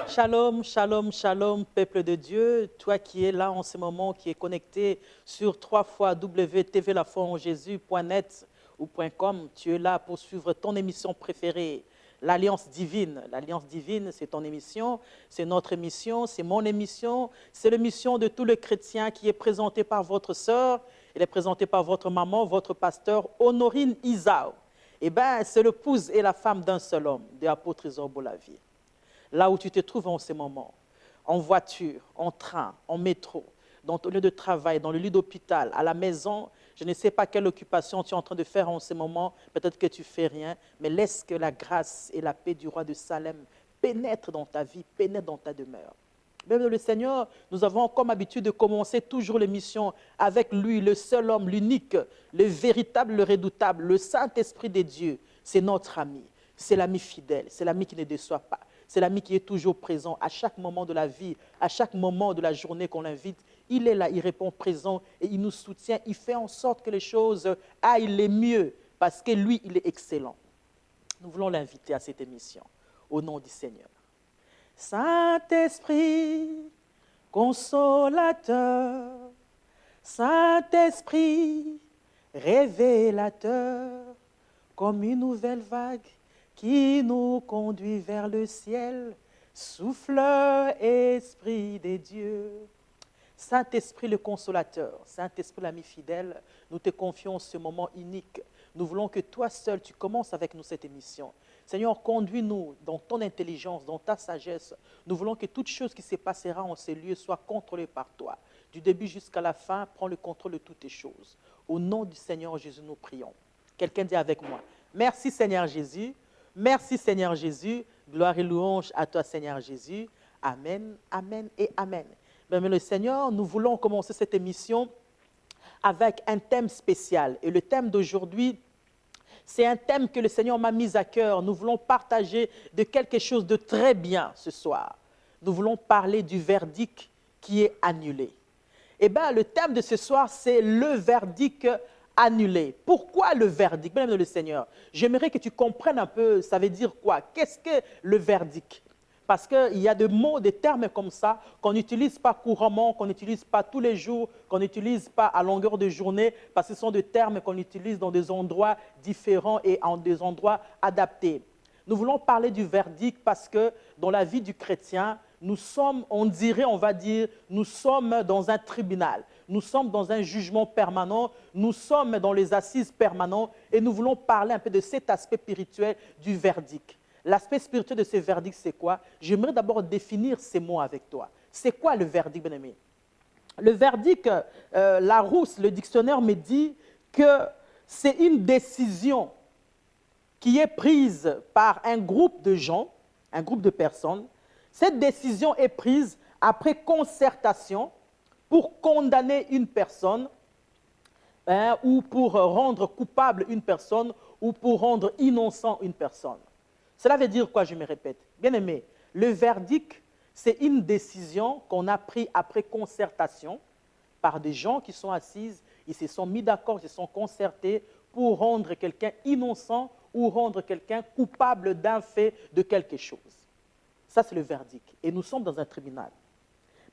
Shalom, shalom, shalom, peuple de Dieu, toi qui es là en ce moment, qui est connecté sur www.tvlafoienjésus.net ou .com, tu es là pour suivre ton émission préférée, l'Alliance Divine. L'Alliance Divine, c'est ton émission, c'est notre émission, c'est mon émission, c'est l'émission de tous les chrétiens qui est présentée par votre sœur, elle est présentée par votre maman, votre pasteur, Honorine Isao. Eh bien, c'est l'épouse et la femme d'un seul homme, de l'apôtre Trésor Bolavier. Là où tu te trouves en ce moment, en voiture, en train, en métro, dans ton lieu de travail, dans le lit d'hôpital, à la maison, je ne sais pas quelle occupation tu es en train de faire en ce moment, peut-être que tu ne fais rien, mais laisse que la grâce et la paix du roi de Salem pénètrent dans ta vie, pénètrent dans ta demeure. Même le Seigneur, nous avons comme habitude de commencer toujours l'émission avec lui, le seul homme, l'unique, le véritable, le redoutable, le Saint-Esprit de Dieu. C'est notre ami, c'est l'ami fidèle, c'est l'ami qui ne déçoit pas. C'est l'ami qui est toujours présent à chaque moment de la vie, à chaque moment de la journée qu'on l'invite. Il est là, il répond présent et il nous soutient. Il fait en sorte que les choses aillent le mieux parce que lui, il est excellent. Nous voulons l'inviter à cette émission au nom du Seigneur. Saint-Esprit, consolateur, Saint-Esprit, révélateur, comme une nouvelle vague qui nous conduit vers le ciel, souffle Esprit des dieux. Saint-Esprit le consolateur, Saint-Esprit l'ami fidèle, nous te confions ce moment unique. Nous voulons que toi seul, tu commences avec nous cette émission. Seigneur, conduis-nous dans ton intelligence, dans ta sagesse. Nous voulons que toute chose qui se passera en ces lieux soit contrôlée par toi. Du début jusqu'à la fin, prends le contrôle de toutes les choses. Au nom du Seigneur Jésus, nous prions. Quelqu'un dit avec moi, merci Seigneur Jésus. Merci Seigneur Jésus, gloire et louange à toi Seigneur Jésus, amen, amen et amen. Bien, le Seigneur, nous voulons commencer cette émission avec un thème spécial. Et le thème d'aujourd'hui, c'est un thème que le Seigneur m'a mis à cœur. Nous voulons partager de quelque chose de très bien ce soir. Nous voulons parler du verdict qui est annulé. Eh bien, le thème de ce soir, c'est le verdict annulé. Pourquoi le verdict? Bien, le Seigneur, j'aimerais que tu comprennes un peu, ça veut dire quoi? Qu'est-ce que le verdict? Parce qu'il y a des mots, des termes comme ça qu'on n'utilise pas couramment, qu'on n'utilise pas tous les jours, qu'on n'utilise pas à longueur de journée, parce que ce sont des termes qu'on utilise dans des endroits différents et en des endroits adaptés. Nous voulons parler du verdict parce que dans la vie du chrétien, nous sommes, on dirait, on va dire, nous sommes dans un tribunal. Nous sommes dans un jugement permanent, nous sommes dans les assises permanentes et nous voulons parler un peu de cet aspect spirituel du verdict. L'aspect spirituel de ce verdict, c'est quoi? J'aimerais d'abord définir ces mots avec toi. C'est quoi le verdict, bien-aimé? Le verdict, Larousse, le dictionnaire me dit que c'est une décision qui est prise par un groupe de gens, un groupe de personnes. Cette décision est prise après concertation pour condamner une personne ou pour rendre coupable une personne ou pour rendre innocent une personne. Cela veut dire quoi, je me répète? Bien aimé, le verdict, c'est une décision qu'on a prise après concertation par des gens qui sont assis, ils se sont mis d'accord, ils se sont concertés pour rendre quelqu'un innocent ou rendre quelqu'un coupable d'un fait de quelque chose. Ça, c'est le verdict. Et nous sommes dans un tribunal.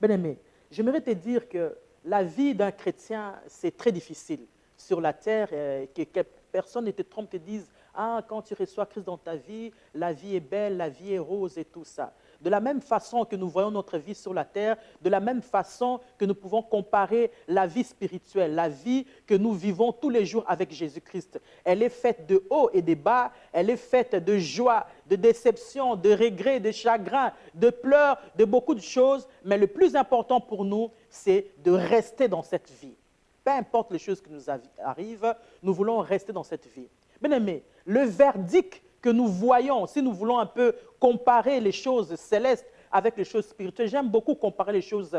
Bien aimé, j'aimerais te dire que la vie d'un chrétien, c'est très difficile sur la terre, que personne ne te trompe, te dise « Ah, quand tu reçois Christ dans ta vie, la vie est belle, la vie est rose et tout ça. » De la même façon que nous voyons notre vie sur la terre, de la même façon que nous pouvons comparer la vie spirituelle, la vie que nous vivons tous les jours avec Jésus-Christ. Elle est faite de hauts et de bas, elle est faite de joie, de déception, de regrets, de chagrins, de pleurs, de beaucoup de choses. Mais le plus important pour nous, c'est de rester dans cette vie. Peu importe les choses qui nous arrivent, nous voulons rester dans cette vie. Bien aimé, le verdict que nous voyons, si nous voulons un peu comparer les choses célestes avec les choses spirituelles, j'aime beaucoup comparer les choses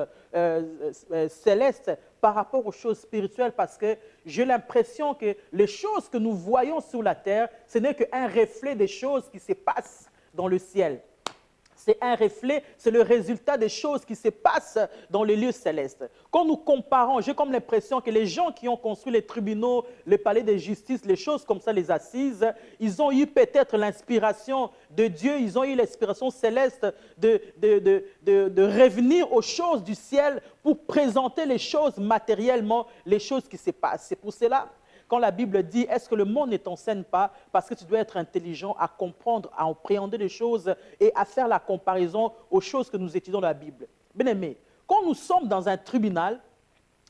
célestes par rapport aux choses spirituelles parce que j'ai l'impression que les choses que nous voyons sur la terre, ce n'est qu'un reflet des choses qui se passent dans le ciel. C'est un reflet, c'est le résultat des choses qui se passent dans les lieux célestes. Quand nous comparons, j'ai comme l'impression que les gens qui ont construit les tribunaux, les palais de justice, les choses comme ça, les assises, ils ont eu peut-être l'inspiration de Dieu, ils ont eu l'inspiration céleste de revenir aux choses du ciel pour présenter les choses matériellement, les choses qui se passent. C'est pour cela quand la Bible dit, est-ce que le monde ne t'enseigne pas? Parce que tu dois être intelligent à comprendre, à appréhender les choses et à faire la comparaison aux choses que nous étudions dans la Bible. Bien-aimés, quand nous sommes dans un tribunal,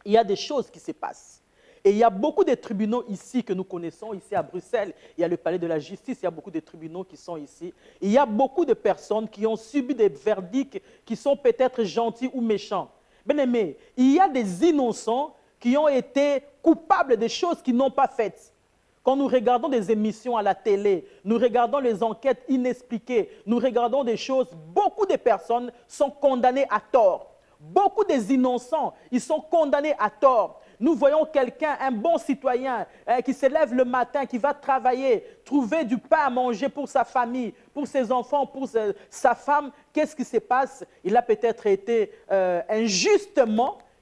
il y a des choses qui se passent. Et il y a beaucoup de tribunaux ici que nous connaissons, ici à Bruxelles. Il y a le palais de la justice, il y a beaucoup de tribunaux qui sont ici. Il y a beaucoup de personnes qui ont subi des verdicts qui sont peut-être gentils ou méchants. Bien-aimés, il y a des innocents qui ont été coupables des choses qu'ils n'ont pas faites. Quand nous regardons des émissions à la télé, nous regardons les enquêtes inexpliquées, nous regardons des choses, beaucoup de personnes sont condamnées à tort. Beaucoup des innocents, ils sont condamnés à tort. Nous voyons quelqu'un, un bon citoyen, qui se lève le matin, qui va travailler, trouver du pain à manger pour sa famille, pour ses enfants, pour sa femme. Qu'est-ce qui se passe? Il a peut-être été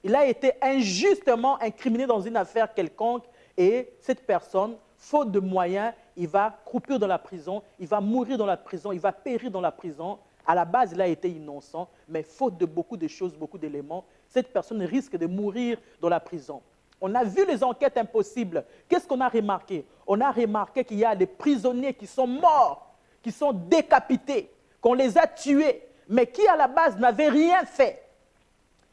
il a été injustement incriminé dans une affaire quelconque et cette personne, faute de moyens, il va croupir dans la prison, il va mourir dans la prison, il va périr dans la prison. À la base, il a été innocent, mais faute de beaucoup de choses, beaucoup d'éléments, cette personne risque de mourir dans la prison. On a vu les enquêtes impossibles. Qu'est-ce qu'on a remarqué? On a remarqué qu'il y a des prisonniers qui sont morts, qui sont décapités, qu'on les a tués, mais qui à la base n'avaient rien fait.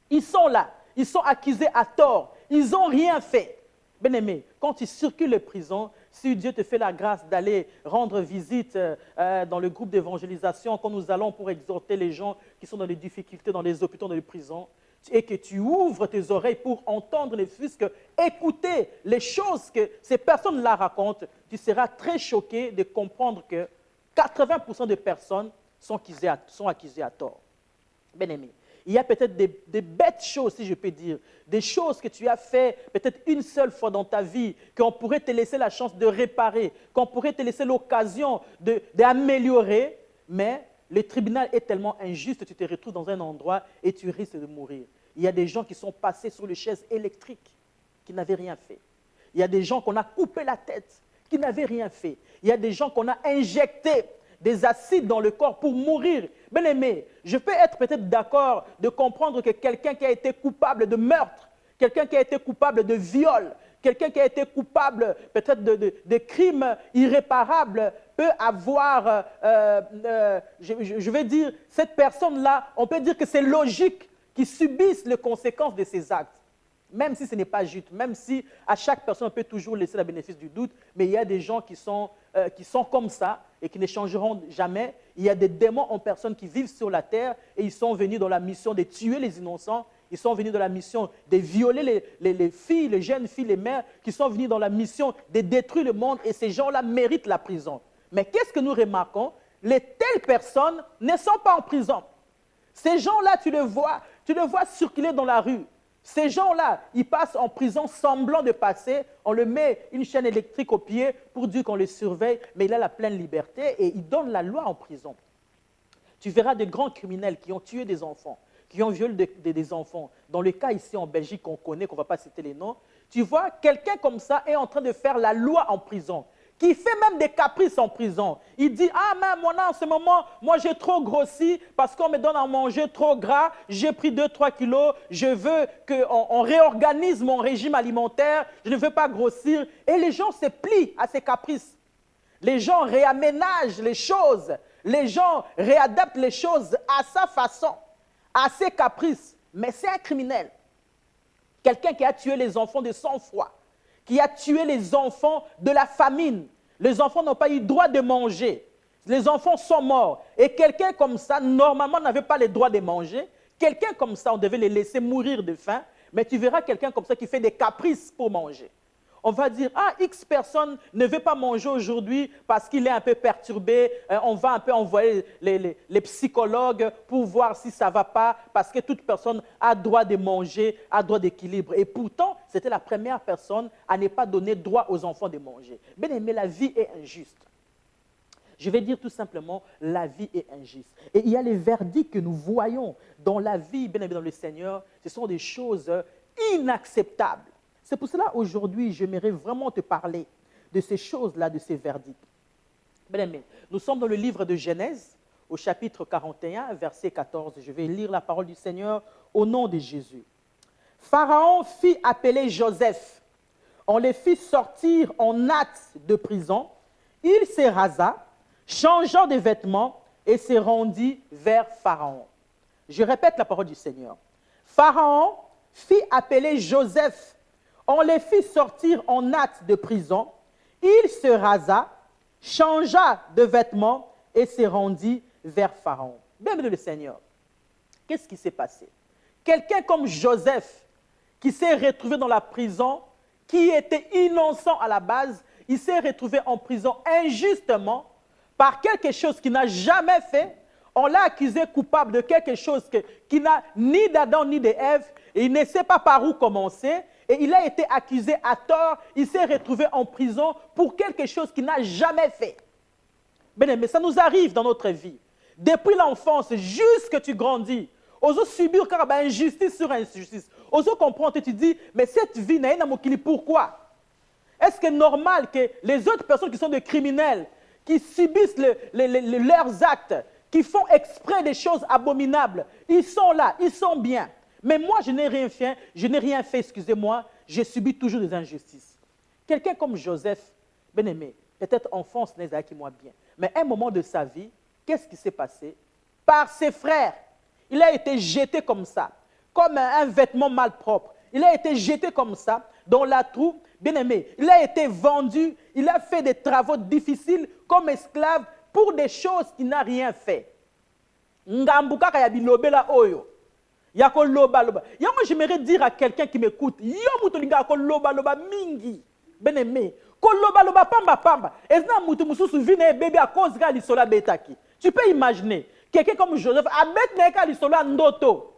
Ils sont là. Ils sont accusés à tort. Ils n'ont rien fait. Bien-aimé, quand tu circules les prisons, si Dieu te fait la grâce d'aller rendre visite dans le groupe d'évangélisation, quand nous allons pour exhorter les gens qui sont dans des difficultés, dans les hôpitaux, dans les prisons, et que tu ouvres tes oreilles pour entendre les fusques, écouter les choses que ces personnes-là racontent, tu seras très choqué de comprendre que 80% des personnes sont accusées à tort. Bien-aimé. Il y a peut-être des bêtes choses, si je peux dire, des choses que tu as fait peut-être une seule fois dans ta vie, qu'on pourrait te laisser la chance de réparer, qu'on pourrait te laisser l'occasion d'améliorer, mais le tribunal est tellement injuste, tu te retrouves dans un endroit et tu risques de mourir. Il y a des gens qui sont passés sur les chaises électriques, qui n'avaient rien fait. Il y a des gens qu'on a coupé la tête, qui n'avaient rien fait. Il y a des gens qu'on a injectés des acides dans le corps pour mourir. Bien-aimé, je peux être peut-être d'accord de comprendre que quelqu'un qui a été coupable de meurtre, quelqu'un qui a été coupable de viol, quelqu'un qui a été coupable peut-être de crimes irréparables peut avoir, je vais dire, cette personne-là, on peut dire que c'est logique qu'il subisse les conséquences de ses actes. Même si ce n'est pas juste, même si à chaque personne on peut toujours laisser le bénéfice du doute, mais il y a des gens qui sont comme ça et qui ne changeront jamais. Il y a des démons en personne qui vivent sur la terre et ils sont venus dans la mission de tuer les innocents, ils sont venus dans la mission de violer les filles, les jeunes filles, les mères, qui sont venus dans la mission de détruire le monde et ces gens-là méritent la prison. Mais qu'est-ce que nous remarquons? Les telles personnes ne sont pas en prison. Ces gens-là, tu les vois circuler dans la rue. Ces gens-là, ils passent en prison semblant de passer, on le met une chaîne électrique au pied pour dire qu'on les surveille, mais il a la pleine liberté et il donne la loi en prison. Tu verras des grands criminels qui ont tué des enfants, qui ont violé des enfants. Dans le cas ici en Belgique qu'on connaît, qu'on ne va pas citer les noms, tu vois, quelqu'un comme ça est en train de faire la loi en prison, qui fait même des caprices en prison. Il dit, ah, mais moi, en ce moment, moi, j'ai trop grossi parce qu'on me donne à manger trop gras, j'ai pris 2-3 kilos, je veux qu'on réorganise mon régime alimentaire, je ne veux pas grossir. Et les gens se plient à ces caprices. Les gens réaménagent les choses, les gens réadaptent les choses à sa façon, à ses caprices. Mais c'est un criminel. Quelqu'un qui a tué les enfants de sang-froid, qui a tué les enfants de la famine. Les enfants n'ont pas eu droit de manger. Les enfants sont morts. Et quelqu'un comme ça, normalement, n'avait pas le droit de manger. Quelqu'un comme ça, on devait les laisser mourir de faim. Mais tu verras quelqu'un comme ça qui fait des caprices pour manger. On va dire, ah, X personne ne veut pas manger aujourd'hui parce qu'il est un peu perturbé. On va un peu envoyer les psychologues pour voir si ça ne va pas, parce que toute personne a droit de manger, a droit d'équilibre. Et pourtant, c'était la première personne à ne pas donner droit aux enfants de manger. Bien aimé, la vie est injuste. Je vais dire tout simplement, la vie est injuste. Et il y a les verdicts que nous voyons dans la vie, bien aimé dans le Seigneur, ce sont des choses inacceptables. C'est pour cela, aujourd'hui, j'aimerais vraiment te parler de ces choses-là, de ces verdicts. Bien aimé, nous sommes dans le livre de Genèse, au chapitre 41, verset 14. Je vais lire la parole du Seigneur au nom de Jésus. Pharaon fit appeler Joseph. On les fit sortir en hâte de prison. Il se rasa, changeant de vêtements, et se rendit vers Pharaon. Je répète la parole du Seigneur. Pharaon fit appeler Joseph. On les fit sortir en hâte de prison. Il se rasa, changea de vêtements et se rendit vers Pharaon. Bienvenue le Seigneur. Qu'est-ce qui s'est passé? Quelqu'un comme Joseph, qui s'est retrouvé dans la prison, qui était innocent à la base, il s'est retrouvé en prison injustement par quelque chose qu'il n'a jamais fait. On l'a accusé coupable de quelque chose qui n'a ni d'Adam ni d'Ève, et il ne sait pas par où commencer, et il a été accusé à tort, il s'est retrouvé en prison pour quelque chose qu'il n'a jamais fait. Bien, mais ça nous arrive dans notre vie. Depuis l'enfance, jusqu'à tu grandis, ose subir injustice sur injustice. Ose comprendre et tu dis, mais cette vie n'a pas de pourquoi? Est-ce que c'est normal que les autres personnes qui sont des criminels, qui subissent leurs actes, qui font exprès des choses abominables, ils sont là, ils sont bien. Mais moi, je n'ai rien fait, excusez-moi, j'ai subi toujours des injustices. Quelqu'un comme Joseph, bien aimé, peut-être enfance n'est qui moi bien, mais à un moment de sa vie, qu'est-ce qui s'est passé? Par ses frères, il a été jeté comme ça, comme un vêtement malpropre. Il a été jeté comme ça, dans la troupe, bien aimé. Il a été vendu, il a fait des travaux difficiles comme esclave pour des choses qu'il n'a rien fait. Ngambuka kaya bilobela oyo. Yako loba loba. Moi j'aimerais dire à quelqu'un qui m'écoute, yo mutolinga ko loba loba mingi. Bien aimé. Ko loba loba pamba pamba. Ezna mutu mususu vine bébé à cause ga lisola betaki. Tu peux imaginer quelqu'un comme Joseph abet neka lisola ndoto.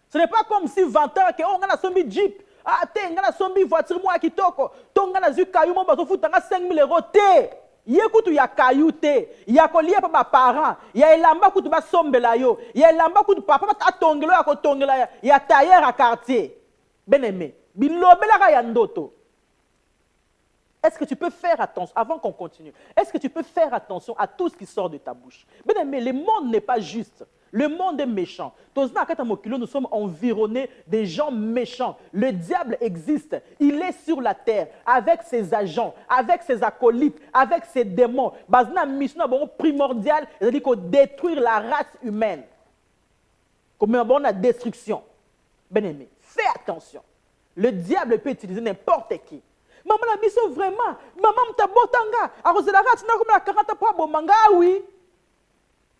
Ce n'est pas comme si 20 ans que on a sombi jeep. Ah, te ngana sombi voiture moi kitoko. To ngana zu kayu mo bazo futanga 5 000 € te. Yekutu ya kayu te. Ya ko lié pa ba parents. Ya elamba kutu ba sombela yo. Ya elamba kutu papa ba tongelo ya ko tongela ya tailleur à quartier. Bien aimé. Bilobela ka ya ndoto. Est-ce que tu peux faire attention, avant qu'on continue, est-ce que tu peux faire attention à tout ce qui sort de ta bouche? Bien aimé, le monde n'est pas juste. Le monde est méchant. Nous sommes environnés des gens méchants. Le diable existe. Il est sur la terre avec ses agents, avec ses acolytes, avec ses démons. La mission primordiale, c'est-à-dire détruire la race humaine. Comme une destruction. Bien aimé, fais attention. Le diable peut utiliser n'importe qui. Maman la mission vraiment. Maman m'a botanga. Alors c'est la race comme la 40 pour bomanga oui.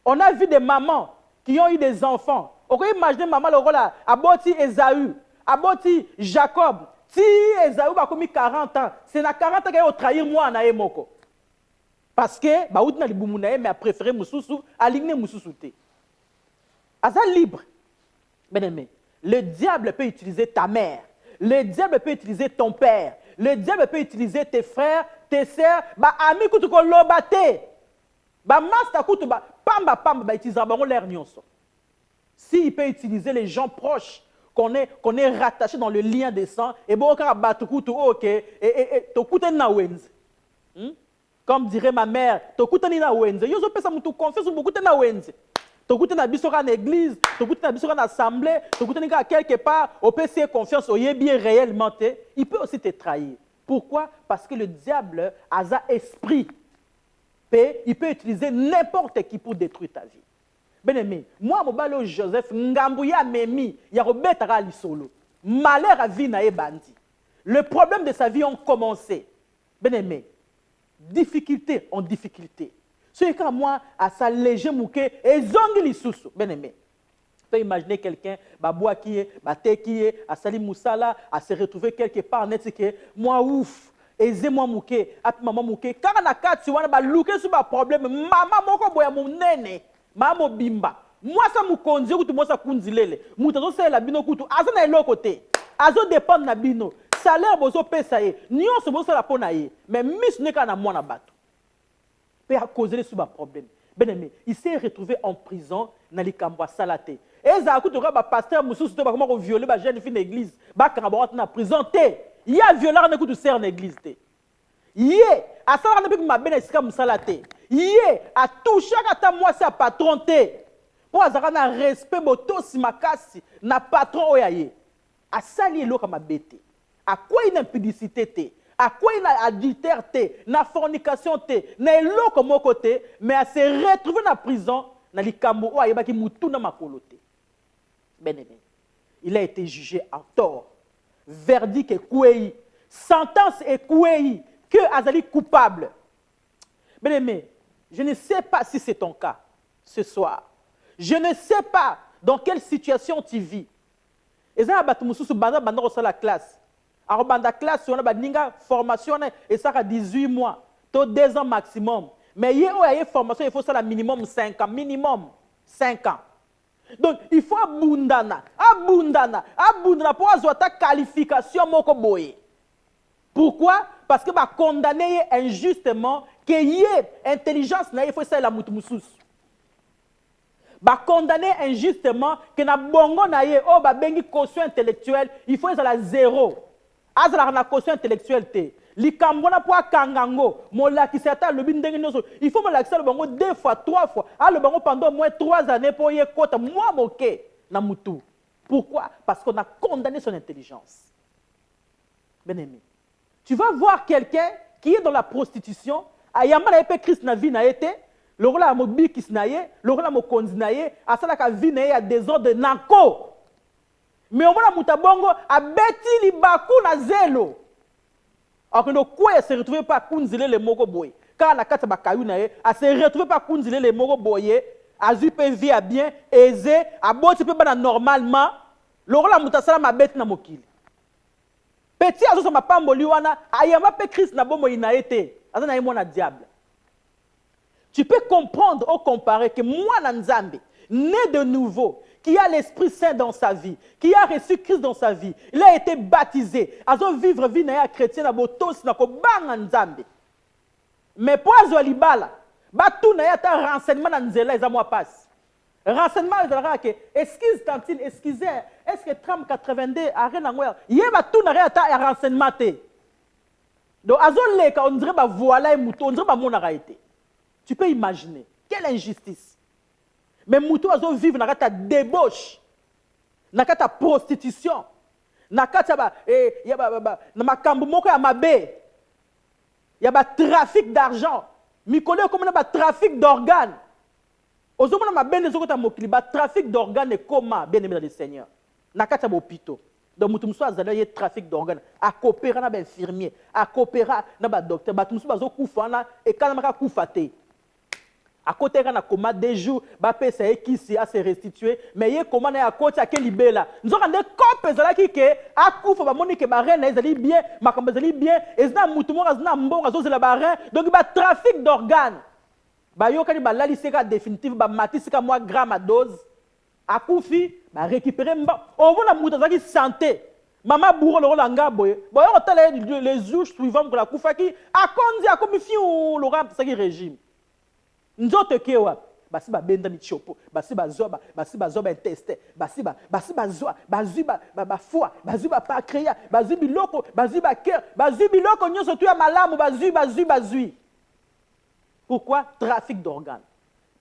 On a vu des mamans qui ont eu des enfants. On peut imaginer maman le rôle là, aboti Esaü, aboti Jacob. Si Esaü a commis 40 ans, c'est na 40 ans qu'il a trahi moi na emoko. Parce que ba outina libumuna mais a préféré mususu aligner mususu te. Asa libre. Bien aimé, le diable peut utiliser ta mère. Le diable peut utiliser ton père. Le diable peut utiliser tes frères, tes sœurs, ba ami kutu ko lobate. Ba master kutu ba pamba pamba ba utiliser ba l'air nyonso. S'il peut utiliser les gens proches qu'on est rattachés dans le lien des sangs et bon ka ba kutu OK et to kutu na wenze. Comme dirait ma mère, to kutu ni na wenze. Yo zo pesa mutu confiance beaucoup na wenze. To kutu na biso ka na église, to kutu na biso ka na assemblée, to kutu ni ka quelque part, au peut se confiance au bien réellement te, il peut aussi te trahir. Pourquoi? Parce que le diable a un esprit. Il peut utiliser n'importe qui pour détruire ta vie. Bien aimé, moi, je suis Joseph, Ngambouya Memi, Yarobetara Lisolo. Malheur à vie na bandi. Le problème de sa vie a commencé. Bien aimé, difficulté en difficulté. Ce qui est moi, à sa léger mouké, et zongi lisoussou. Bien aimé. Tu peux imaginer quelqu'un, Baboua qui est, Baté qui est, à Salim Moussala, à se retrouver quelque part, net, moi, ouf. moi mouké, api maman mouké. Car na kati wana ba louké sur ba problème, maman moko boya mon nene, maman bimba. Moi ça mou konzi kutu moi ça kunzilele. Mutazo se la bino kutu, azo na elo côté. Azo dépend na bino. Salaire bozo pesa ye, nyonso bozo la pona ye. Mais mis ne ka na mwana bato. Pe a causé sur ba problème. Bien-aimé, il s'est retrouvé en prison dans les Cambois Salaté. Et ça a coûté un pasteur, monsieur, comment violer ma jeune fille d'église. Bah, quand on a prison, il y a violé un coup de serre en église. Il y a, à ça, on a pu ma belle escam salaté. Il y a, à tout chaque temps, moi, c'est à patron. Pour avoir un respect, moto, si ma casse, na patron, oyaye. À ça, il y a l'eau comme ma bête. À quoi il y a impudicité? À quoi il a adultère, na fornication, na l'eau comme mon côté, mais à se retrouver dans la prison, dans les Cambo, il y a qui moutou dans ma coloté. Bien-aimé, il a été jugé en tort. Verdict est coué. Sentence est coué. Que Azali coupable. Bien-aimé, je ne sais pas si c'est ton cas ce soir. Je ne sais pas dans quelle situation tu vis. Et ça, c'est la classe. Alors, dans la classe, on a une formation et ça a 18 mois, 2 ans maximum. Mais il y a une formation, il faut ça minimum 5 ans. Minimum 5 ans. Donc, il faut abundana pour avoir ta qualification moko boye. Pourquoi? Parce que va condamner injustement que y ait intelligence na il faut ça la mutumoussous. Va condamner injustement que na bongo na ye oh ba bengi caution intellectuelle, il faut ça la 0. Azala na caution intellectuelle te. Likambona po kangango, mola ki sata le bindenge noso. Il faut me l'accès le bango 2 fois, 3 fois. Ah le bango pendant au moins 3 années pour y kota moi moké na mutu. Pourquoi? Parce qu'on a condamné son intelligence. Bien-aimé. Tu vas voir quelqu'un qui est dans la prostitution, ayama na epé Christ na vie na été, le rôle à mobi qui snaye, le rôle à mo konzinaye, à ça la ka vie na ya désordre nako. Mais au moins mutabongo a beti libaku na zelo. Alors que nos quoi se retrouver pas kunzile les mogo boy. Car la carte bakayou na ye, a se retrouver pas kunzile les mogo boye, a zupe vie à bien, aisé, a boti peu bana normalement, le rôle à mutasala ma bête na mokili. Petit azo sama pamboli wana, ayama pe Christ na bomo ina été, azana yemo na diable. Tu peux comprendre ou comparer que moi na Nzambe, né de nouveau, qui a l'Esprit Saint dans sa vie, qui a reçu Christ dans sa vie, il a été baptisé, azo vivre vie na chrétien na botos na ko banga Nzambe. Mais pour azo libala, batu na ya ta renseignement na nzela eza moi passe. Renseignement ezalaka que excuse tantine, excusez, est-ce que tram 82 arène ngwa, yeba tout na ya ta renseignement te. Donc azo leka on dirait ba voilà muto, on dirait ba mona raité. Tu peux imaginer quelle injustice. Mais muto azo vivre na ta débauche, na ta prostitution, na kata ba ya ba na makambo moko ya mabe. Ya ba trafic d'argent, mikolo comme na ba trafic d'organes. Ozomona mabende zokota mokili ba trafic d'organes et comment bien aimé dans le Seigneur. Na kata ba hôpital. Donc mutu muso azala ye trafic d'organes, a coopérer na ba infirmier, a coopérer na ba docteur, ba muso bazo kufa na et kana maka kufa te. À côté quand na coma des jours, ba pesa e kisi a se restituer, mais ye comment na à côté à quel libéla. Nous avons des copes ezala ki ke a kufa ba moni ke ba reine ezali bien, makambo ezali bien, ezna mutu mo azna mbonga zo zela ba reine, donc ba trafic d'organes. Ba yo kani ba lali seka définitive ba matisika moi gramme à dose. A kufi ba récupérer mba. On voit la mutu zaki santé. Maman bourre le rôle en gaboye. Bon yo tele les jours suivants pour la kufa ki a konzi a komi fi ou le rap ça qui régime. Nzoto kewa basi ba benda michopo basi ba zoba intestin basi ba zoa ba foie basi ba pancréas basi biloko basi ba cœur basi biloko nyonso tu ya malamu basi. Pourquoi? Trafic d'organes.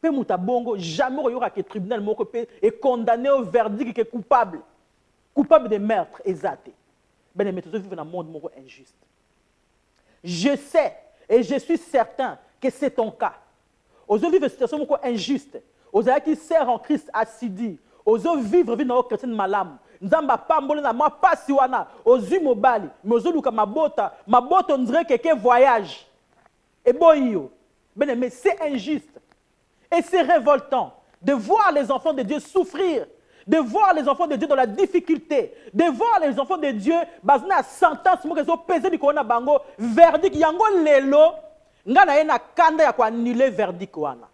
Pe muta bongo jamais il y aura que tribunal moko pe est condamné au verdict qui est coupable de meurtre exacté. Ben mais tu vivre dans un monde moko injuste. Je sais et je suis certain que c'est ton cas. Ozo vivre une situation injuste. Ozo qui sert en Christ assidus. Ozo vivre vie dans chrétien malam. Nzamba pambole na moi pasi wana. Ozu mobali. Mais ozo luka mabota on dirait quelqu'un voyage. Et boyo. Mais c'est injuste. Et c'est révoltant de voir les enfants de Dieu souffrir. de voir les enfants de Dieu dans la difficulté, de voir les enfants de Dieu basés na sentence mo kezo peser di na bango verdict yango lelo nga na ye na kanda ya ko annuler verdict wana.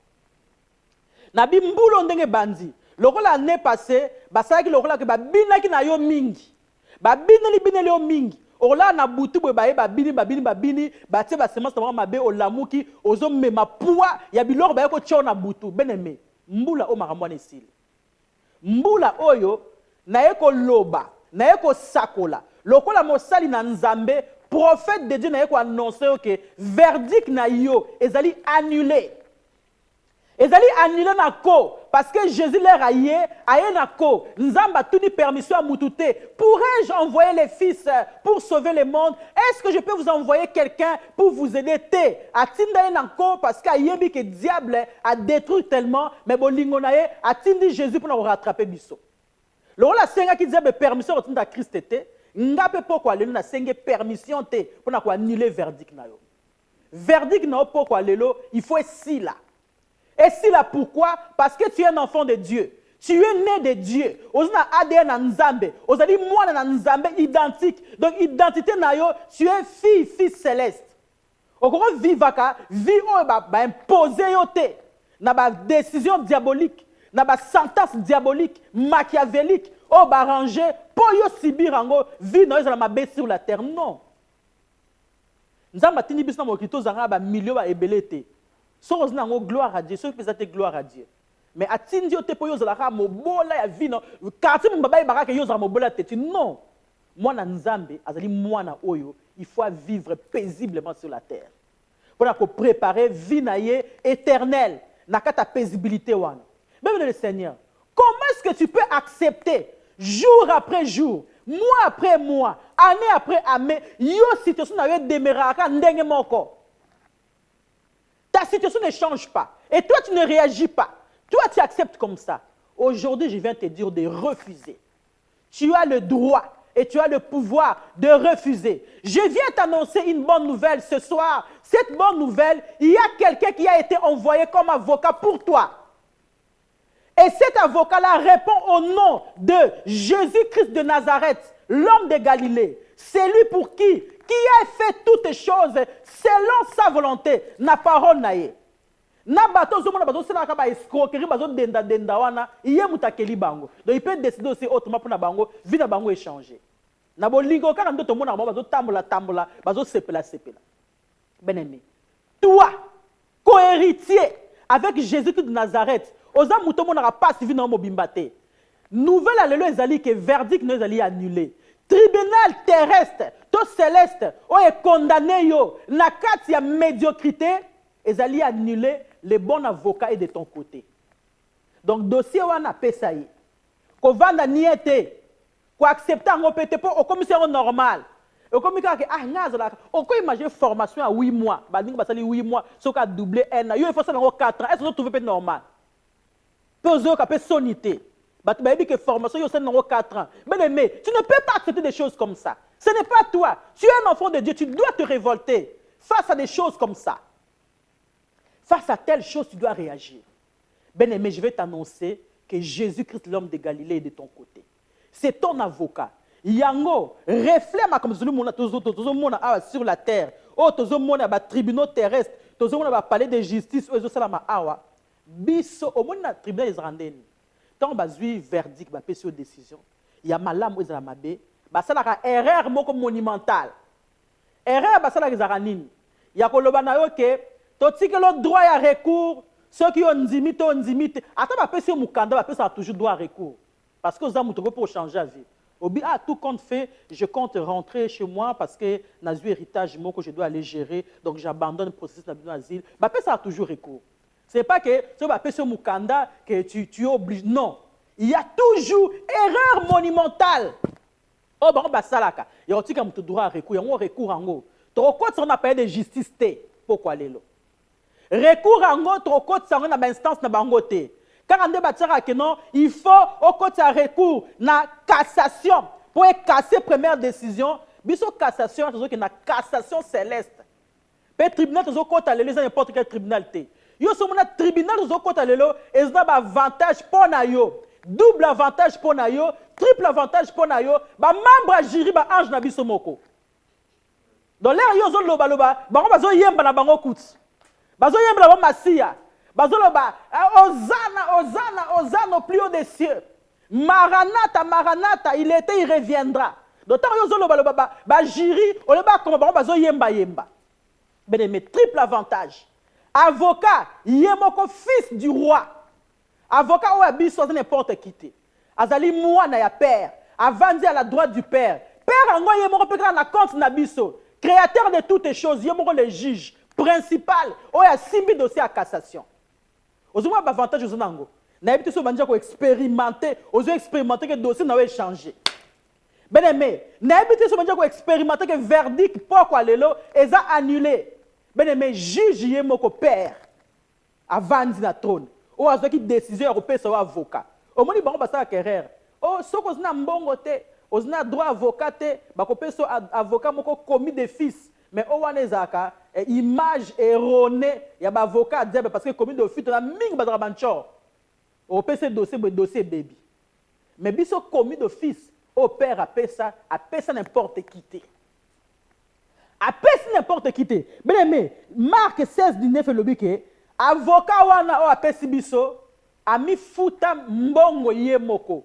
Na bimbulo ndenge bandi lokola année passée basalaki lokola ke babinaki na yo mingi babineli yo mingi ola na butu boye babini batie basemence na mabe olamuki ozomema poids ya biloko baye ko tia na butu beneme mbula o makambo na esili mbula oyo na ye ko loba na ye ko sakola lokola mosali na nzambe prophète de Dieu na ye ko annoncer que verdict na yo ezali annulé. Ezali annulé na ko parce que Jésus leur a yé na ko nzamba tuni permission à mutute. Pourrais-je envoyer les fils pour sauver le monde? Est-ce que je peux vous envoyer quelqu'un pour vous aider? Atinda na ko parce que yebi que diable a détruit tellement mais bolingo na ye atindi Jésus pour nous rattraper biso. Le la senga qui disait permission au de Christ était ngape pourquoi le na senga permission te pour na ko annuler verdict na yo. Verdict na pourquoi lelo il faut si là. Et si là, pourquoi? Parce que tu es un enfant de Dieu. Tu es né de Dieu. Vous avez ADN en Nzambe. Vous avez moi en Nzambe identique. Donc, identité na yo, tu es fils céleste. Au grand vivaka, vie imposer yote. Na ba décision diabolique, na ba sentence diabolique, machiavélique, oh ba ranger, pour yo subir ango, vie na yo ma baisse sur la terre. Non. Nzamba tini bisna mo kito zanga ba milieu ba ebelete. Sans gloire à Dieu, ceux qui faisaient gloire à Dieu. Mais à Tindio te po yozalaka mobola ya vie non. Quartier mbaba ibaka yozala mobola teti non. Moi na Nzambe, azali moi na oyo, il faut vivre paisiblement sur la terre. Pour préparer vie na ye éternelle, na kata paisibilité wana. Même le Seigneur, comment est-ce que tu peux accepter jour après jour, mois après mois, année après année, yo situation na yo demeurera ndenge moko. Ta situation ne change pas. Et toi, tu ne réagis pas. Toi, tu acceptes comme ça. Aujourd'hui, je viens te dire de refuser. Tu as le droit et tu as le pouvoir de refuser. Je viens t'annoncer une bonne nouvelle ce soir. Cette bonne nouvelle, il y a quelqu'un qui a été envoyé comme avocat pour toi. Et cet avocat-là répond au nom de Jésus-Christ de Nazareth, l'homme de Galilée. C'est lui pour qui a fait toutes choses selon sa volonté, na parole na ye. Na bato zo mona bato sala ka ba escroquerie bazo denda wana, iye mutakeli bango. Donc il peut décider aussi autrement pour na bango, vie na bango échanger. Na bolingo kaka ndo to mona bazo tambola, bazo sepela. Bien-aimé. Toi, co-héritier avec Jésus-Christ de Nazareth, oza muto mona pas suivi na mobimbate. Nouvelle alléluia ezali que verdict no ezali annulé. Tribunal terrestre, to céleste, on est condamné yo, na kati ya médiocrité, ezali annuler le bon avocat est de ton côté. Donc dossier wana pesa yi. Ko vanda niete, ko accepter ngo pété pour au commissaire normal. Au commissaire que ngazala, on peut imaginer formation à 8 mois, ba ndinga basali 8 mois, so ka doubler 1 an, yo il faut ça dans 4 ans. Est-ce que vous trouvez normal? Poser ka pe sonité. Tu m'as dit que formation, il y a 4 ans. Mais tu ne peux pas accepter des choses comme ça. Ce n'est pas toi. Tu es un enfant de Dieu. Tu dois te révolter face à des choses comme ça. Face à telle chose, tu dois réagir. Bien-aimé, je vais t'annoncer que Jésus-Christ, l'homme de Galilée, est de ton côté. C'est ton avocat. Yango, réfléchis comme sur la terre. Oh, tu as tribunaux terrestres. Tu as palais de justice. Biso, au monde, tribunal israélien. Tant bazui verdict ba pesi décision il y a malamu ezala mabe ba sala erreur moko monumentale erreur ba sala ezala nini ya koloba na yo ke to tikelo droit ya recours ceux qui ont nzimite ata ba pesi mukanda ba pesa toujours droit à recours parce que oza muto pour changer la vie obi tout compte fait je compte rentrer chez moi parce que nazu héritage moko je dois aller gérer donc j'abandonne le processus d'asile ba pesa toujours recours. Ce n'est pas que tu vas passer au Mukanda que tu obliges. Non. Il y a toujours erreur monumentale. Oh, bon, bah, ça là. Il y a aussi comme tu dois recours. Il y a un recours en haut. Trop quoi, on a parlé de justice. Pourquoi aller là? Recours en haut, trop quoi, ça on a une instance na bangote. Quand on débat ça que non, il faut au côté de recours na cassation pour casser première décision. Biso cassation, c'est que na cassation céleste. Peut tribunal, c'est au côté de n'importe quel tribunal. Yo somona tribunal zo kota lelo ezna ba avantage pona yo double avantage pour nayo, triple avantage pour nayo, ba membre jury ba ange na biso moko. Dans l'air yo zo loba loba, bango bazo yemba na bango kuti. Bazo yemba na bango masia. Bazo loba Hosanna, Hosanna, Hosanna au plus haut des cieux. Maranatha, Maranatha, il était, il reviendra. D'autant yo zo loba loba ba jury, on le ba comme bango bazo yemba yemba. Bien-aimé, triple avantage. Avocat, yemoko fils du roi. Avocat ou abisso n'importe qui. Azali moana ya père, avandi à la droite du père. Père ango yemoko pe na compte na biso. Créateur de toutes les choses, yemoko le juge principal, ou ya simbi dossier à cassation. Ozuma ba avantage ozonango. Na yebite so banja ko expérimenter, ozo expérimenter que dossier na we changer. Bien-aimé, na yebite so banja ko expérimenter que verdict pourquoi lelo eza annulé. Bien-aimé, juge yemoko père avandi na trône. Ou azaki décision européenne sur avocat. Au moins, bango basala querelle. Oh, ce qu'on a mbongo te, on a droit avocat te, bakopé so avocat moko commis de fils. Mais au wane zaka, image erronée, ya ba avocat dire parce que commis de fils, on a ming badra banchor. Au PC dossier baby. Mais biso commis de fils, au père appelle ça n'importe qui te. Appelle ça n'importe qui te. Bien aimé, Marc 16 du 9 le bique. Avocat wana o apesi biso ami futa mbongo ye moko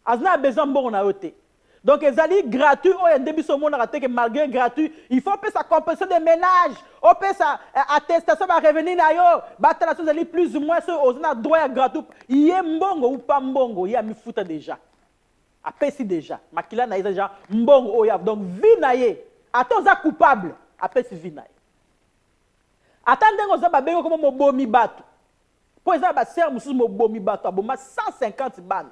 azna besoin mbongo na yote donc ezali gratuit o yende biso mona raté que malgré gratuit il faut payer sa compensation de ménage o payer sa attestation ba revenu na yo batala so ezali plus ou moins so ozna droit ya gratuit ye mbongo ou pas mbongo ye ami futa déjà apesi déjà makila na déjà mbongo o ya donc vie na ye atoza coupable apesi vie na ye. Attendez, on a besoin comme mobomi bato. Pour exemple, ba sœur mususu mobomi bato, aboma 150 bana.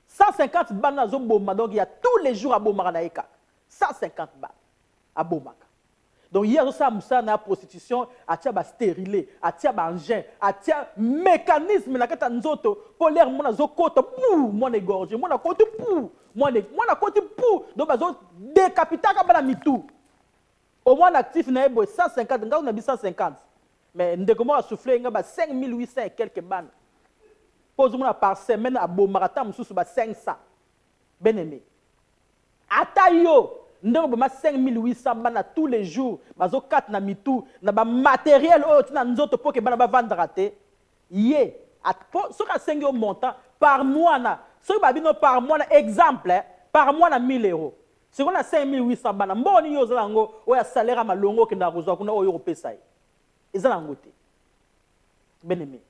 150 bana zo boma donc il y a tous les jours aboma na eka. 150 bana abomaka. Donc hier ça musa na prostitution, atia ba stérilé, atia ba engin, atia mécanisme na kata nzoto pour l'air mona zo kota pou, mona égorgé, mona kota pou, mona kota pou, donc bazo décapiter ka bana mitou. Au moins actif na ebo 150 nga on a 150 mais ndeko a soufflé nga ba 5800 et quelques bannes pose moi par semaine à bombarata mususu ba 500 bien-aimé ata yo ndeko ba 5800 bannes tous les jours bazo 4 na mitu na ba matériel o tina nzoto pour que bana ba vendre te yé so ka sengi au montant par mois na so ba bino par mois na exemple par mois na 1000 euros. Si on a 5800 bana, mboni yo zalango, oya salaire malongo ke na rozwa kuna oyo pesa yi. Ezalango te. Bien-aimé.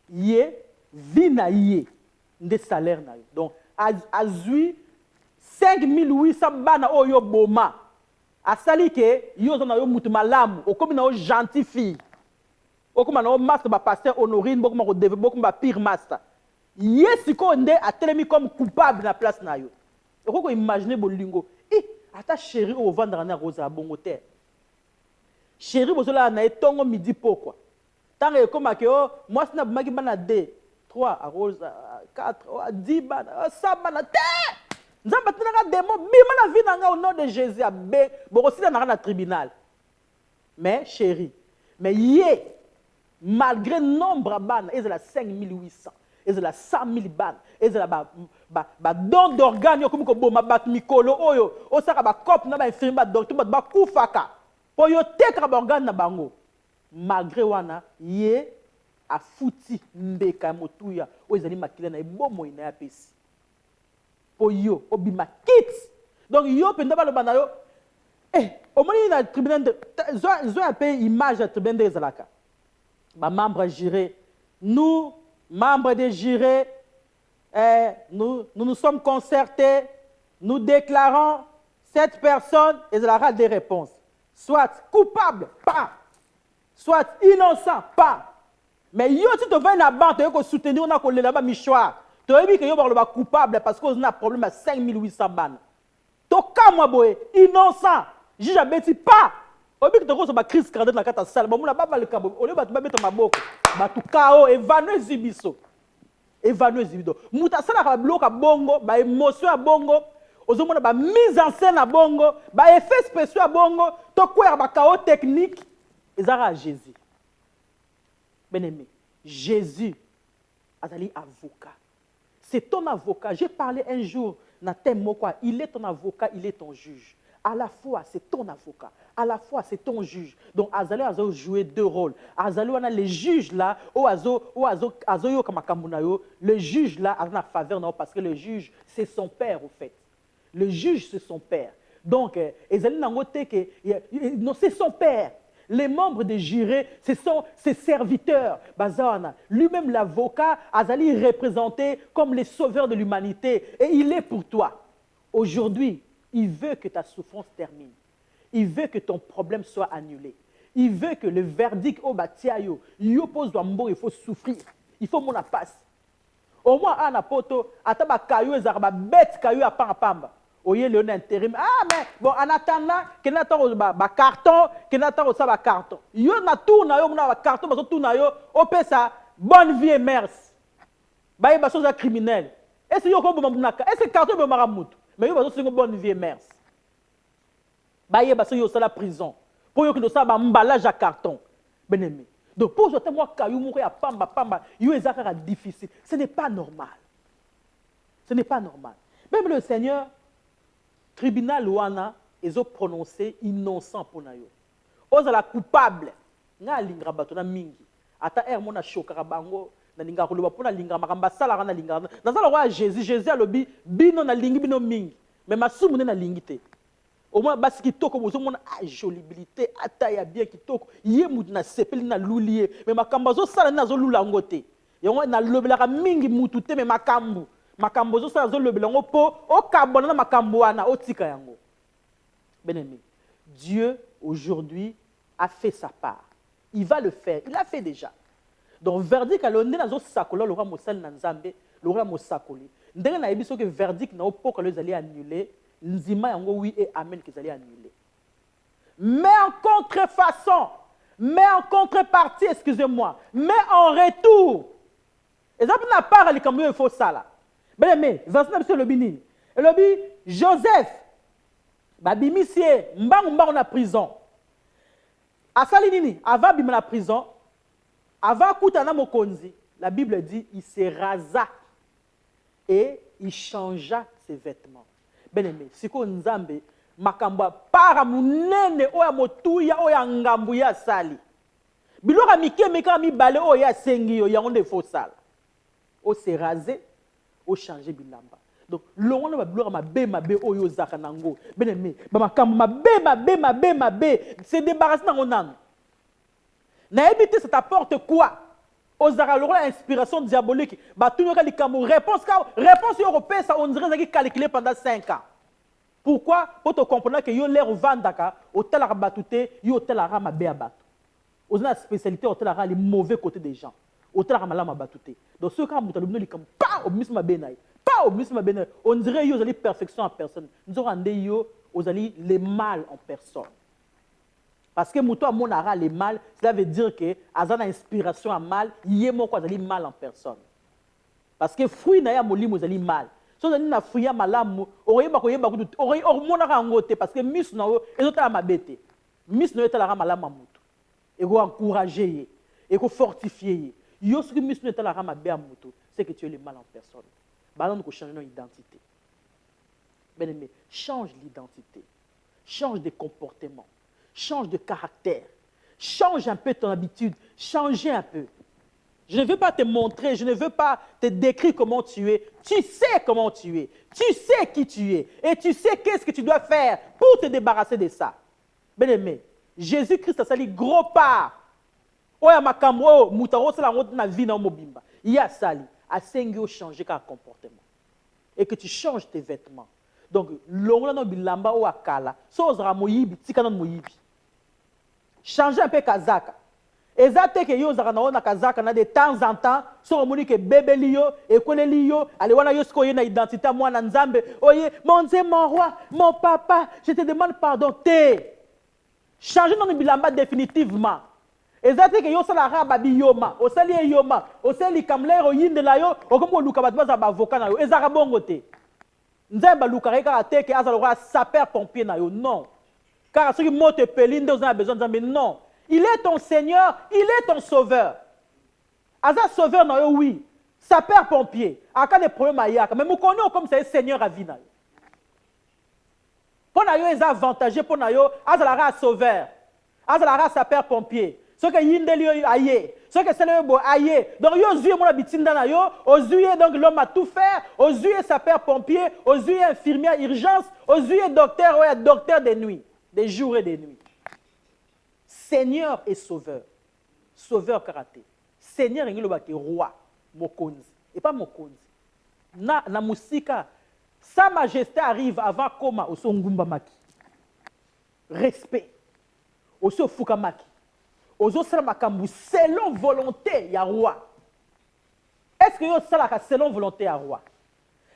Yé vina yé nde salaire na yo. Donc azui 5800 bana oyo boma. Asali ke yo zana yo mutu malamu, okomi na yo gentil fille. Okoma na yo master ba pasteur Honorine, bokoma ko deve, bokoma pire master. Yé siko nde atelemi comme coupable na place na yo. Et quand vous imaginez bolingo, ata chéri au vendre na rosa bongo terre. Chéri bozola na etongo midi pourquoi? Tant que comme que moi c'est na maki bana 2, 3 à rosa 4, 10 bana, 100 bana terre. Nzamba tina démon bima na vie na au nom de Jésus a be borosi na tribunal. Mais chéri, mais yé malgré nombre bana, ils la 5800. Et c'est la 100 000 balles. Et c'est la don d'organes comme ko boma bat mikolo oyo. O saka ba cop na ba infirme ba docteur ba kufaka. Po yo teka ba organe na bango. Malgré wana ye a futi mbeka motuya o ezali makila na ebomo ina ya pesi. Po yo obima kit. Donc yo penda ba lo bana yo au moins na tribunal de zo appelé image de tribunal de Zalaka. Ma membre juré nous membres des jurés, nous sommes concertés, nous déclarons cette personne et elle aura des réponses. Soit coupable, pas. Soit innocent, pas. Mais yo si tu vas na banque, tu vas soutenir on a collé là-bas michoir. Tu as dit que yo va coupable parce qu'on a un problème à 5800 ban. Toka moi boy, innocent. Juge a bêti pas. Obi que tu as une crise cardiaque na kata salle, ba ba le kabo. Ole ba tu mettre maboko. Ba tu kao évanoui zibiso. Évanoui zibido. Muta sala ka bloka bongo, ba émotion a bongo. Ozomona ba mise en scène a bongo, ba effet spéciaux a bongo, to quoi ba kao technique. Ezara Jésus. Bien-aimé, Jésus azali avocat. C'est ton avocat. J'ai parlé un jour, il est ton avocat, il est ton juge. À la fois, c'est ton avocat. À la fois, c'est ton juge. Donc, Azali a joué deux rôles. Azali, on a les juges là, le juge là, a la faveur, non, parce que le juge, c'est son père, au fait. Le juge, c'est son père. Donc, c'est son père. Les membres des jurés, ce sont ses serviteurs. Lui-même, l'avocat, Azali est représenté comme les sauveurs de l'humanité. Et il est pour toi. Aujourd'hui, il veut que ta souffrance termine. Il veut que ton problème soit annulé. Il veut que le verdict au batiayo, il faut souffrir. Il faut mon passe. Au moins, à Napoto, à Tabakayo, Zarba, bête, Kayo, à Pamba. Oye, le intérim. Ah, mais bon, en attendant, qu'il n'a pas de carton, qu'il n'a pas de carton. Yo na tout na yo, na carton, parce que tout na yo, on peut ça, bonne vie et merci. Bah, il y a des choses criminelles. Est-ce que yo ko bomamnaka? Est-ce que carton be maramoutou? Mais yo bazo singo bonne vie et merci. Bah, il y a des choses yo ça la prison. Pour yo que ça ba emballage à carton. Bien-aimé. Donc pour jeter moi caillou mourir à pamba, yo ezaka difficile. Ce n'est pas normal. Ce n'est pas normal. Même le Seigneur tribunal wana ezo prononcé innocent pour na yo. Ozala coupable. Nga lingra bato na mingi. Ata mona shokara bango na linga koloba pona linga makamba sala na linga. Na sala wa Jésus alobi bino na lingi bino mingi. Mais masumu na lingi te. Au moins basi kitoko bozo mona jolibilité ata ya bien kitoko. Ye mutu na sepeli na lulier. Mais makamba zo sala na zo lula ngote. Yango na lobelaka mingi mutu te mais makambu. Makambo zo sa zo lebelango po o kabona na makambo wana o tika yango. Bien-aimé, Dieu aujourd'hui a fait sa part. Il va le faire. Il l'a fait déjà. Donc verdict alonde na zo sakola lora mosali na nzambe, lora mosakoli. Ndenge na yebiso que verdict na opoka les allez annuler, nzima yango oui et amen qu'ils allaient annuler. Mais en contrefaçon, mais en contrepartie, excusez-moi, mais en retour. Et ça n'a pas les camions il faut ça là. Bien aimé, verset 9 le bini. Et le bi Joseph, babimisie, mbang na prison. Asali nini, avant bima na prison, avant koutana mokonzi, la Bible dit il se rasa et il changea ses vêtements. Bien aimé, siko nzambe makamba para munene oya motuya oya ngambu ya sali. Bilora mike meka mi bale oya sengi yo yango de faux sale. O se raser au changer bilamba. Donc l'on va vouloir ma bé oyo zaka nango. Ben aimé, ba makambo ma bé, c'est débarrasser nango nan. Na éviter ça t'apporte quoi? Aux zaka inspiration diabolique. Ba tunoka likambo réponse européenne ça on dirait que calculé pendant 5 ans. Pourquoi? Pour te comprendre que yo l'air vandaka, hôtel la batouté, yo hôtel la ma bé abat. Aux la spécialité hôtel la les mauvais côtés des gens. Hôtel la malama batouté. Donc ce cas mutalumno likam pas au misma benai. Pas au misma benai. On dirait yo allez perfection en personne. Nous aurons des yo aux allez les mal en personne. Parce que muto a mon ara les mal, cela veut dire que azana inspiration à mal, yemo quoi allez mal en personne. Parce que fruit na ya molimo allez mal. So allez na fruit ya malamu, oyeba kutu, oyeba ngote parce que mis na yo ezota ma bête. Mis na yo tala malama mutu. Et go encourager et go fortifier. C'est que tu es le mal en personne. Nous changeons notre identité. Bien aimé, change l'identité. Change de comportement. Change de caractère. Change un peu ton habitude. Change un peu. Je ne veux pas te montrer, je ne veux pas te décrire comment tu es. Tu sais comment tu es. Tu sais qui tu es. Et tu sais qu'est-ce que tu dois faire pour te débarrasser de ça. Bien aimé, Jésus-Christ a sali gros part. Oya makambo mutaro sala ngot na vie na mobimba. Il y a sali, a sengio changer ka comportement. Et que tu changes tes vêtements. Donc longola no bilamba o akala, so ozra moyibi tika na moyibi. Changer un peu kazaka. Ezate ke yo zaka na kazaka na de temps en temps, so moni ke bébé liyo, ekole liyo, ale wana yo sko na identité moi na nzambe. Oye, mon Dieu, mon roi, mon papa, je te demande pardon. Changer non bilamba définitivement. Ezate ke yo sala rababi yoma, osali yoma, osali kamlero yinde la yo, okomo luka bat baza ba avocat na yo, ezaka bongo te. Nzemba luka reka te ke azalo ra sapeur pompier na yo, non. Car ceux qui montent pelinde ont besoin de mais non. Il est ton Seigneur, il est ton sauveur. Aza sauveur na yo oui. sapeur-pompier, en cas de problème à Yaka, mais nous connaissons comme c'est Seigneur à Vina. Pour nous, ils sont avantagés, pour nous, ils sont sauveurs, ils sont sapeur-pompier. Ce que Yindeli aïe, ce que c'est le beau aïe. Donc, ils ont mon bitinda na yo, donc l'homme a tout fait, ils ont sapeur-pompier, ils ont infirmière urgence, ils ont docteur, docteur de nuit, des jours et des nuits. Seigneur et sauveur. Sauveur karaté. Seigneur est roi, mokonzi. Et pas mokonzi. Na musika, sa majesté arrive avant koma au Ngumba Maki. Respect. Au Fuka Maki. Au Makambu, selon volonté, il y a roi. Est-ce que yo salaka selon volonté à roi?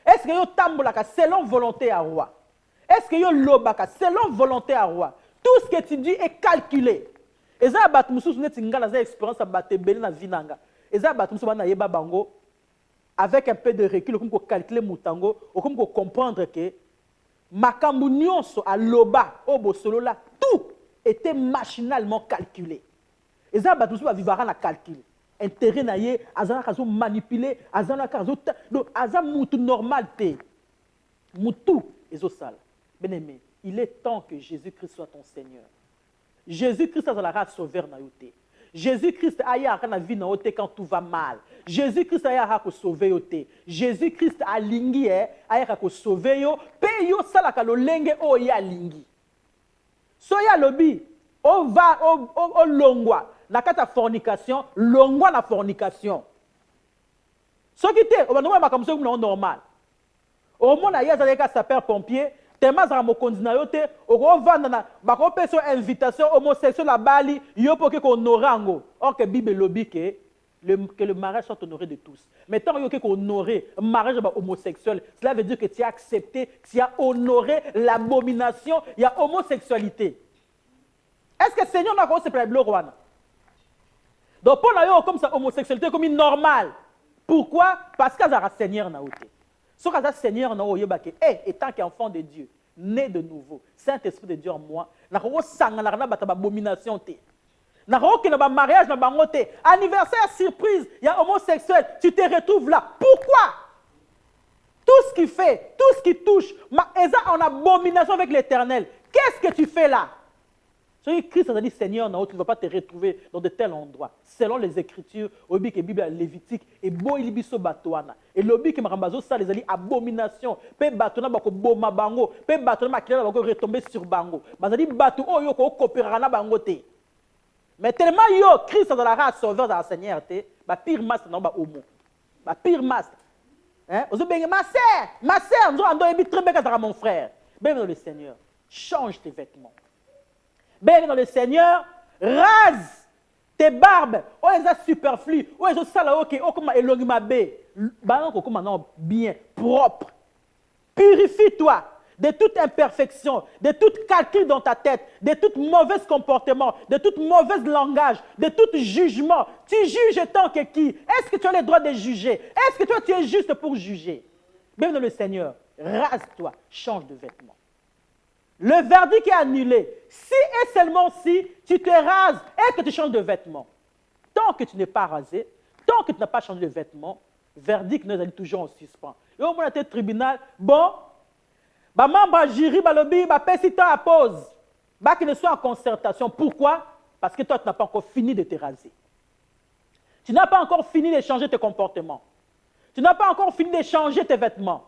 Est-ce que yo tambolaka selon volonté à roi? Est-ce que yo lobaka selon volonté à roi? Tout ce que tu dis est calculé. Et ça bat mususu net ngala za expérience à battre beli na vinanga. Et ça bat mususu na yeba bango avec un peu de recul comme ko calculer mutango, comme ko comprendre que makambu nyonso a loba o bosolo là tout était machinalement calculé. Et ça bat mususu vivara na calcul. Intérêt na ye azana kazo manipuler, azana kazo donc azam mutu normal te. Mutu ezo sala. Bien-aimé, il est temps que Jésus-Christ soit ton Seigneur. Jésus-Christ a la sauveur na yote. Jésus-Christ a ya na vie na yote quand tout va mal. Jésus-Christ a ya ko sauver yote. Jésus-Christ a lingi a ya ko sauver yo, pe yo sala ka lo lenge o ya lingi. So ya lobi, o va o longwa na kata fornication, longwa na fornication. So ki te, o ba no makamso ko normal. Au moins ya za ka sapeur pompier. Tellement ça mokonzi na yote okovanda na bakopeso invitation homosexuel la bali yo poke ko honorango. Or que Bible lobi que le mariage soit honoré de tous. Mais tant yo que honorer mariage homosexuel, cela veut dire que tu as accepté, tu as honoré l'abomination, il y a homosexualité. Est-ce que le Seigneur n'a pas se le roi? Donc pour la yo comme ça homosexualité comme normal. Pourquoi? Parce qu'il y a un Seigneur na yote. Ce que Seigneur n'a pas dit, étant qu'enfant de Dieu, né de nouveau, Saint-Esprit de Dieu en moi, n'a pas de abomination. N'a pas de mariage, n'a pas de anniversaire surprise, il y a homosexuel, tu te retrouves là. Pourquoi? Tout ce qu'il fait, tout ce qui touche, est en abomination avec l'Éternel. Qu'est-ce que tu fais là? Christ a dit, Seigneur, tu ne vas pas te retrouver dans de tels endroits. Selon les Écritures, au la Bible lévitique, et boilibiso batoana. Et l'obi qui m'a rambazo ça les ali abomination. Pe batona bako boma bango, pe batona makila bako retomber sur bango. Bazali batu o yo ko coopérana bango te. Mais tellement yo Christ dans la race sauveur dans la Seigneur te, ba pire masse non ba homo. Ba pire masse. Hein? Ozo benga ma sœur, nous ando ebi très bien dans mon frère. Bienvenue dans le Seigneur. Change tes vêtements. Bienvenue dans le Seigneur, rase tes barbes, oh ils sont superflus, oh ils sont sala ok, oh comment éloigner ma baie, comment bien propre. Purifie-toi de toute imperfection, de tout calcul dans ta tête, de tout mauvais comportement, de tout mauvais langage, de tout jugement. Tu juges tant que qui? Est-ce que tu as le droit de juger? Est-ce que toi tu es juste pour juger? Bienvenue dans le Seigneur, rase-toi, change de vêtements. Le verdict est annulé. Si et seulement si tu te rases et que tu changes de vêtements. Tant que tu n'es pas rasé, tant que tu n'as pas changé de vêtements, verdict nous allons toujours en suspens. Et au moins, le tribunal, bon, membre jury, lobby, si tu à pause, qu'il ne soit en concertation. Pourquoi? Parce que toi, tu n'as pas encore fini de te raser. Tu n'as pas encore fini de changer tes comportements. Tu n'as pas encore fini de changer tes vêtements.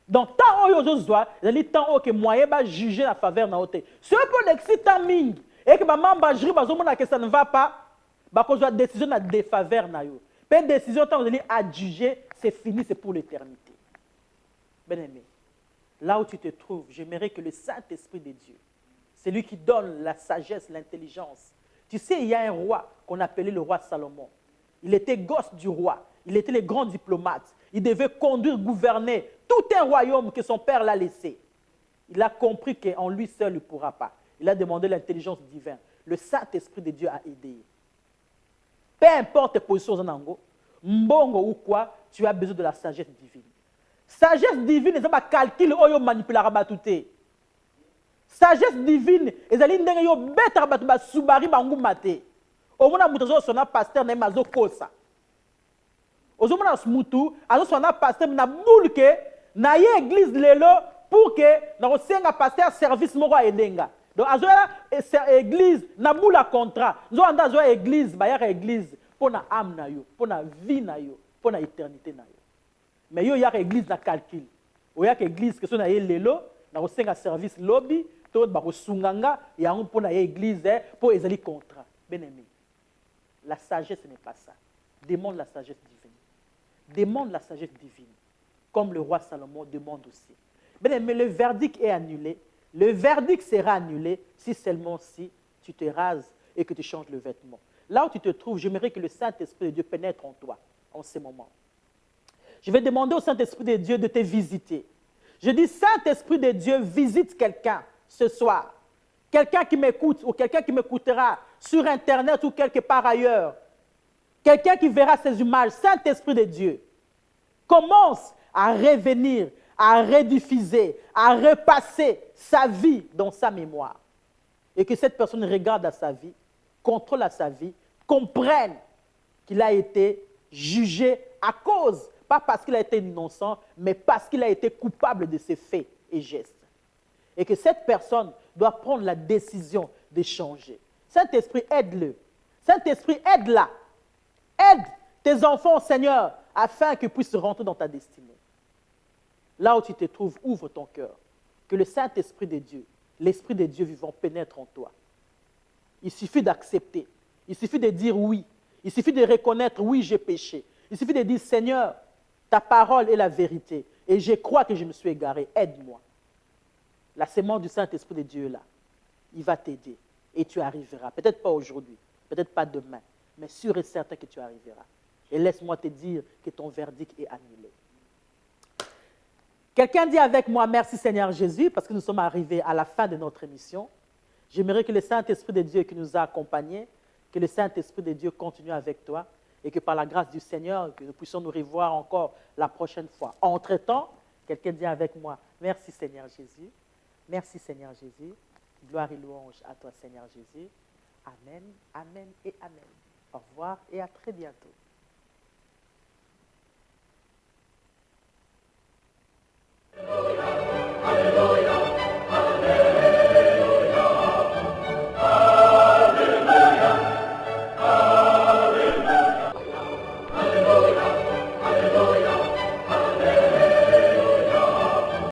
Donc, tant que vous avez tant que moyen de juger la faveur dans votre. Ce pour l'excitant ming et que maman jury que ça ne va pas, parce que décision de défaveur na yo. Puis décision tant vous allez à juger, c'est fini, c'est pour l'éternité. Bien-aimé, là où tu te trouves, j'aimerais que le Saint-Esprit de Dieu, c'est lui qui donne la sagesse, l'intelligence. Tu sais, il y a un roi qu'on appelait le roi Salomon. Il était gosse du roi. Il était le grand diplomate. Il devait conduire, gouverner tout un royaume que son père l'a laissé. Il a compris qu'en lui seul, il ne pourra pas. Il a demandé l'intelligence divine. Le Saint-Esprit de Dieu a aidé. Peu importe tes positions en ango, mbongo ou quoi, tu as besoin de la sagesse divine. Sagesse divine, c'est pas calcul ou manipuler batouté. Sagesse divine, c'est ali ndenge yo beta batu ba subari bangu mate. Au mona mutazo sona pasteur na mazo kosa. ozomona mutu azoswana pasteur na bulke na ye église lelo pour que na osenga pasteur service moko elenga. Donc azoya église na bula contrat nzo anda azoya église bayaka église pour na âme na yo, pour na vie na yo, pour na éternité na yo. Mais yo yaka église na calcul. Oyaka église que so na ye lelo na osenga service lobby to ba kosunganga yango pour na ye église pour ezali contrat. Bien-aimé. La sagesse n'est pas ça. Demande la sagesse divine. Demande la sagesse divine. Comme le roi Salomon demande aussi. Mais le verdict est annulé. Le verdict sera annulé si seulement si tu te rases et que tu changes le vêtement. Là où tu te trouves, j'aimerais que le Saint-Esprit de Dieu pénètre en toi en ce moment. Je vais demander au Saint-Esprit de Dieu de te visiter. Je dis, Saint-Esprit de Dieu, visite quelqu'un ce soir. Quelqu'un qui m'écoute ou quelqu'un qui m'écoutera sur Internet ou quelque part ailleurs. Quelqu'un qui verra ces images. Saint-Esprit de Dieu, commence à revenir, à rediffuser, à repasser sa vie dans sa mémoire. Et que cette personne regarde à sa vie, contrôle à sa vie, comprenne qu'il a été jugé à cause, pas parce qu'il a été innocent, mais parce qu'il a été coupable de ses faits et gestes. Et que cette personne doit prendre la décision de changer. Saint-Esprit, aide-le. Saint-Esprit, aide-la. Aide tes enfants, Seigneur, afin qu'ils puissent rentrer dans ta destinée. Là où tu te trouves, ouvre ton cœur. Que le Saint-Esprit de Dieu, l'Esprit de Dieu vivant pénètre en toi. Il suffit d'accepter. Il suffit de dire oui. Il suffit de reconnaître, oui, j'ai péché. Il suffit de dire, Seigneur, ta parole est la vérité. Et je crois que je me suis égaré. Aide-moi. La sémence du Saint-Esprit de Dieu est là. Il va t'aider. Et tu arriveras. Peut-être pas aujourd'hui. Peut-être pas demain. Mais sûr et certain que tu arriveras. Et laisse-moi te dire que ton verdict est annulé. Quelqu'un dit avec moi, merci Seigneur Jésus, parce que nous sommes arrivés à la fin de notre émission. J'aimerais que le Saint-Esprit de Dieu qui nous a accompagnés, que le Saint-Esprit de Dieu continue avec toi et que par la grâce du Seigneur, que nous puissions nous revoir encore la prochaine fois. Entre-temps, quelqu'un dit avec moi, merci Seigneur Jésus, merci Seigneur Jésus, gloire et louange à toi Seigneur Jésus. Amen, amen et amen. Au revoir et à très bientôt.